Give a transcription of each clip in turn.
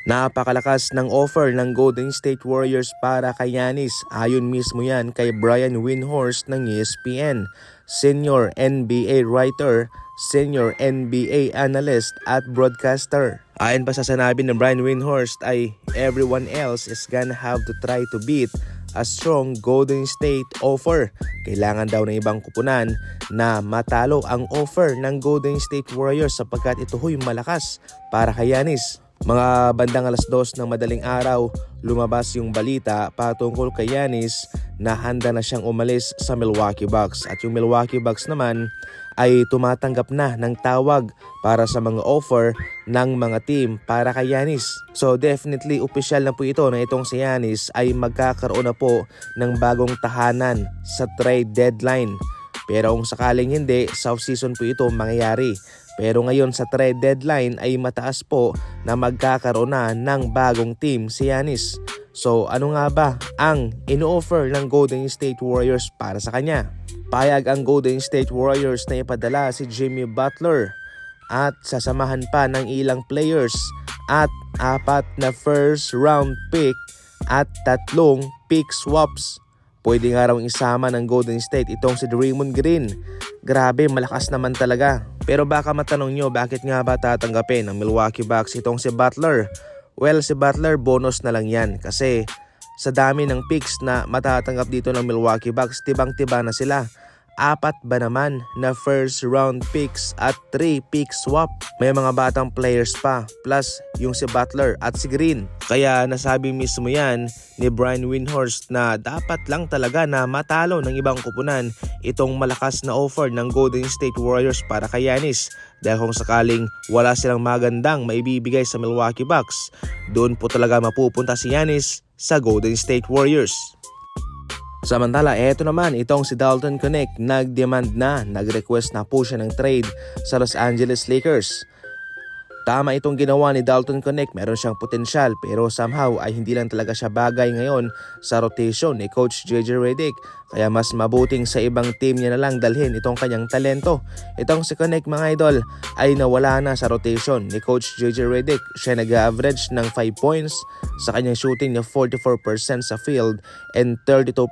Napakalakas ng offer ng Golden State Warriors para kay Giannis. Ayon mismo yan kay Brian Windhorst ng ESPN, senior NBA writer, senior NBA analyst at broadcaster. Ayon pa sa sinabi ng Brian Windhorst ay everyone else is gonna have to try to beat a strong Golden State offer. Kailangan daw ng ibang kupunan na matalo ang offer ng Golden State Warriors sapagkat ito ho'y malakas para kay Giannis. Mga bandang 2:00 ng madaling araw, lumabas yung balita patungkol kay Giannis na handa na siyang umalis sa Milwaukee Bucks. At yung Milwaukee Bucks naman ay tumatanggap na ng tawag para sa mga offer ng mga team para kay Giannis. So definitely opisyal na po ito na itong si Giannis ay magkakaroon na po ng bagong tahanan sa trade deadline. Pero kung sakaling hindi, sa off-season po ito mangyayari. Pero ngayon sa trade deadline ay mataas po na magkakaroon na ng bagong team si Giannis. So ano nga ba ang ino-offer ng Golden State Warriors para sa kanya? Payag ang Golden State Warriors na ipadala si Jimmy Butler at sasamahan pa ng ilang players at 4 na first round pick at 3 pick swaps. Pwede nga raw isama ng Golden State itong si Draymond Green. Grabe, malakas naman talaga. Pero baka matanong nyo, bakit nga ba tatanggapin ng Milwaukee Bucks itong si Butler? Well, si Butler bonus na lang yan kasi sa dami ng picks na matatanggap dito ng Milwaukee Bucks, tibang-tiba na sila. 4 ba naman na first round picks at 3 pick swap. May mga batang players pa plus yung si Butler at si Green. Kaya nasabi mismo yan ni Brian Windhorst na dapat lang talaga na matalo ng ibang kupunan itong malakas na offer ng Golden State Warriors para kay Giannis. Dahil kung sakaling wala silang magandang maibibigay sa Milwaukee Bucks, doon po talaga mapupunta si Giannis sa Golden State Warriors. Samantala, eto naman itong si Dalton Knecht nag-request na po siya ng trade sa Los Angeles Lakers. Tama itong ginawa ni Dalton Knecht, meron siyang potensyal pero somehow ay hindi lang talaga siya bagay ngayon sa rotation ni Coach JJ Redick. Kaya mas mabuting sa ibang team niya na lang dalhin itong kanyang talento. Itong si Knecht mga idol ay nawala na sa rotation ni Coach JJ Redick. Siya nag-average ng 5 points sa kanyang shooting na 44% sa field and 32%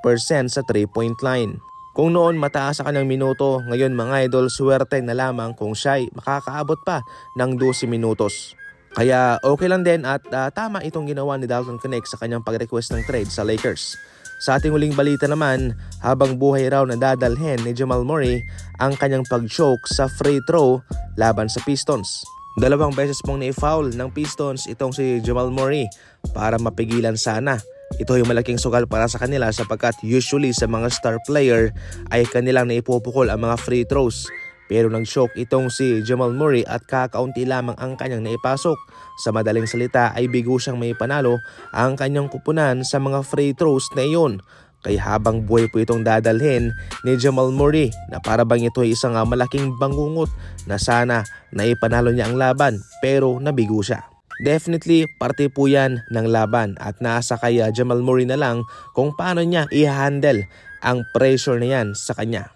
sa 3-point line. Kung noon mataas sa kanyang minuto, ngayon mga idol swerte na lamang kung siya'y makakaabot pa ng 12 minutos. Kaya okay lang din at tama itong ginawa ni Dalton Knecht sa kanyang pag-request ng trade sa Lakers. Sa ating huling balita naman, habang buhay raw na dadalhin ni Jamal Murray ang kanyang pag-choke sa free throw laban sa Pistons. 2 beses pong na-foul ng Pistons itong si Jamal Murray para mapigilan sana. Ito ay malaking sugal para sa kanila sapagkat usually sa mga star player ay kanilang naipupukol ang mga free throws. Pero nag-choke itong si Jamal Murray at kakaunti lamang ang kanyang naipasok. Sa madaling salita ay bigo siyang may panalo ang kanyang kupunan sa mga free throws na iyon. Kaya habang buhay po itong dadalhin ni Jamal Murray na para bang ito ay isang malaking bangungot na sana naipanalo niya ang laban pero nabigo siya. Definitely parte po yan ng laban at nasa kay Jamal Murray na lang kung paano niya i-handle ang pressure na yan sa kanya.